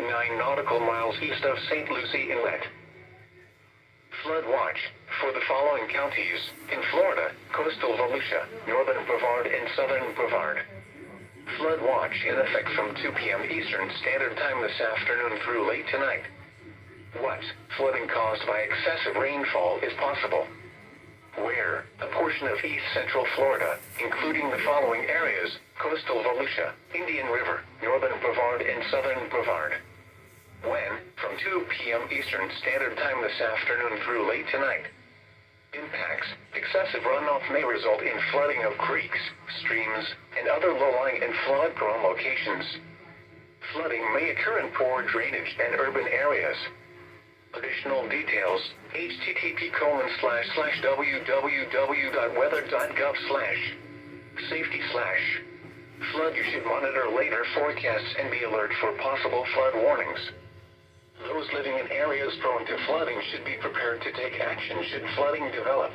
9 nautical miles east of St. Lucie Inlet. Flood watch for the following counties in Florida: coastal Volusia, northern Brevard, and southern Brevard. Flood watch in effect from 2 p.m. Eastern Standard Time this afternoon through late tonight. What flooding caused by excessive rainfall is possible? Where? A portion of east central Florida, including the following areas: coastal Volusia, Indian River, northern Brevard, and southern Brevard. When? From 2 p.m. Eastern Standard Time this afternoon through late tonight. Impacts: excessive runoff may result in flooding of creeks, streams, and other low-lying and flood-prone locations. Flooding may occur in poor drainage and urban areas. Additional details: http://www.weather.gov/safety/. Flood. You should monitor later forecasts and be alert for possible flood warnings. Those living in areas prone to flooding should be prepared to take action should flooding develop.